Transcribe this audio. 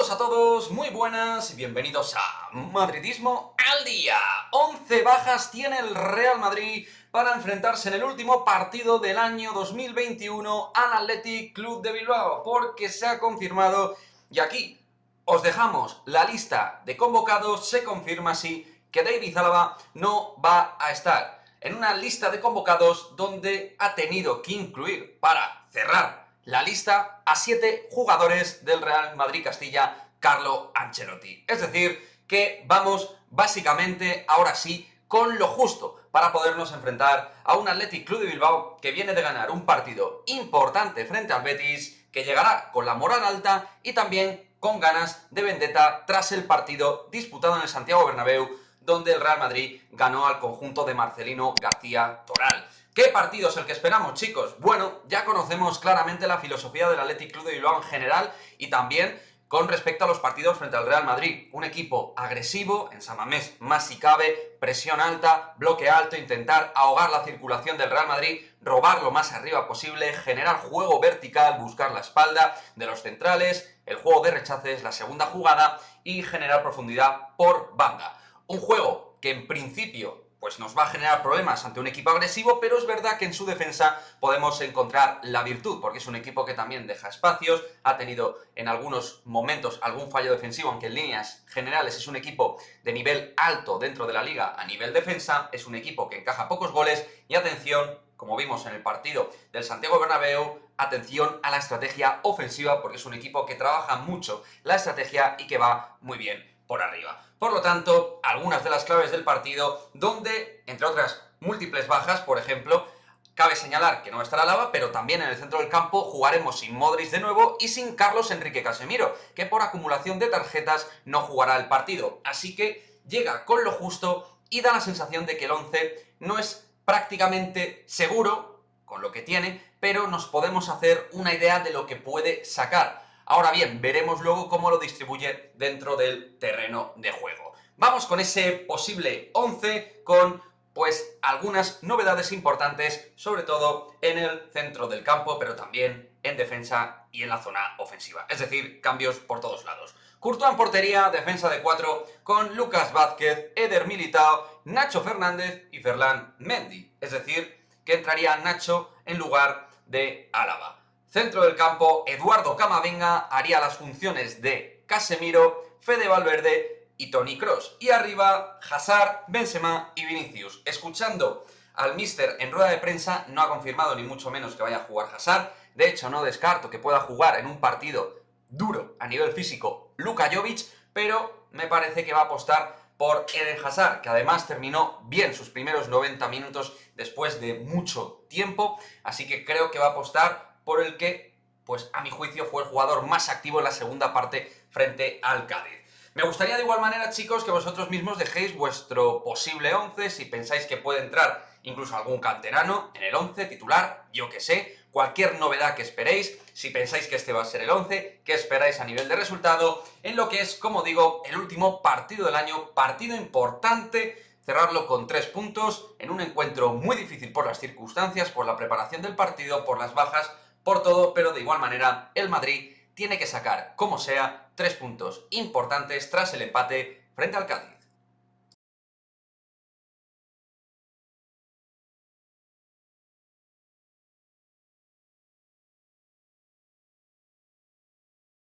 Saludos a todos, muy buenas y bienvenidos a Madridismo al Día. 11 bajas tiene el Real Madrid para enfrentarse en el último partido del año 2021 al Athletic Club de Bilbao, porque se ha confirmado, y aquí os dejamos la lista de convocados. Se confirma así que David Alaba no va a estar en una lista de convocados donde ha tenido que incluir, para cerrar la lista, a 7 jugadores del Real Madrid Castilla, Carlo Ancelotti. Es decir, que vamos básicamente, ahora sí, con lo justo para podernos enfrentar a un Athletic Club de Bilbao que viene de ganar un partido importante frente al Betis, que llegará con la moral alta y también con ganas de vendetta tras el partido disputado en el Santiago Bernabéu, donde el Real Madrid ganó al conjunto de Marcelino García Toral. ¿Qué partido es el que esperamos, chicos? Bueno, ya conocemos claramente la filosofía del Athletic Club de Bilbao en general y también con respecto a los partidos frente al Real Madrid. Un equipo agresivo, en San Mamés más si cabe, presión alta, bloque alto, intentar ahogar la circulación del Real Madrid, robar lo más arriba posible, generar juego vertical, buscar la espalda de los centrales, el juego de rechaces, la segunda jugada y generar profundidad por banda. Un juego que en principio pues nos va a generar problemas ante un equipo agresivo, pero es verdad que en su defensa podemos encontrar la virtud, porque es un equipo que también deja espacios, ha tenido en algunos momentos algún fallo defensivo, aunque en líneas generales es un equipo de nivel alto dentro de la liga a nivel defensa, es un equipo que encaja pocos goles y atención, como vimos en el partido del Santiago Bernabéu, atención a la estrategia ofensiva, porque es un equipo que trabaja mucho la estrategia y que va muy bien por arriba. Por lo tanto, algunas de las claves del partido, donde, entre otras múltiples bajas, por ejemplo, cabe señalar que no estará Alaba, pero también en el centro del campo jugaremos sin Modric de nuevo y sin Carlos Enrique Casemiro, que por acumulación de tarjetas no jugará el partido. Así que llega con lo justo y da la sensación de que el 11 no es prácticamente seguro con lo que tiene, pero nos podemos hacer una idea de lo que puede sacar. Ahora bien, veremos luego cómo lo distribuye dentro del terreno de juego. Vamos con ese posible 11 con pues algunas novedades importantes, sobre todo en el centro del campo, pero también en defensa y en la zona ofensiva. Es decir, cambios por todos lados. Courtois en portería, defensa de 4, con Lucas Vázquez, Eder Militao, Nacho Fernández y Ferland Mendy. Es decir, que entraría Nacho en lugar de Alaba. Centro del campo, Eduardo Camavinga haría las funciones de Casemiro, Fede Valverde y Toni Kroos. Y arriba, Hazard, Benzema y Vinicius. Escuchando al míster en rueda de prensa, no ha confirmado ni mucho menos que vaya a jugar Hazard. De hecho, no descarto que pueda jugar en un partido duro a nivel físico Luka Jovic, pero me parece que va a apostar por Eden Hazard, que además terminó bien sus primeros 90 minutos después de mucho tiempo. Así que creo que va a apostar por el que, pues a mi juicio, fue el jugador más activo en la segunda parte frente al Cádiz. Me gustaría de igual manera, chicos, que vosotros mismos dejéis vuestro posible 11, si pensáis que puede entrar incluso algún canterano en el 11 titular, yo que sé, cualquier novedad que esperéis, si pensáis que este va a ser el 11, qué esperáis a nivel de resultado, en lo que es, como digo, el último partido del año, partido importante, cerrarlo con 3 puntos, en un encuentro muy difícil por las circunstancias, por la preparación del partido, por las bajas, por todo, pero de igual manera el Madrid tiene que sacar, como sea, 3 puntos importantes tras el empate frente al Cádiz.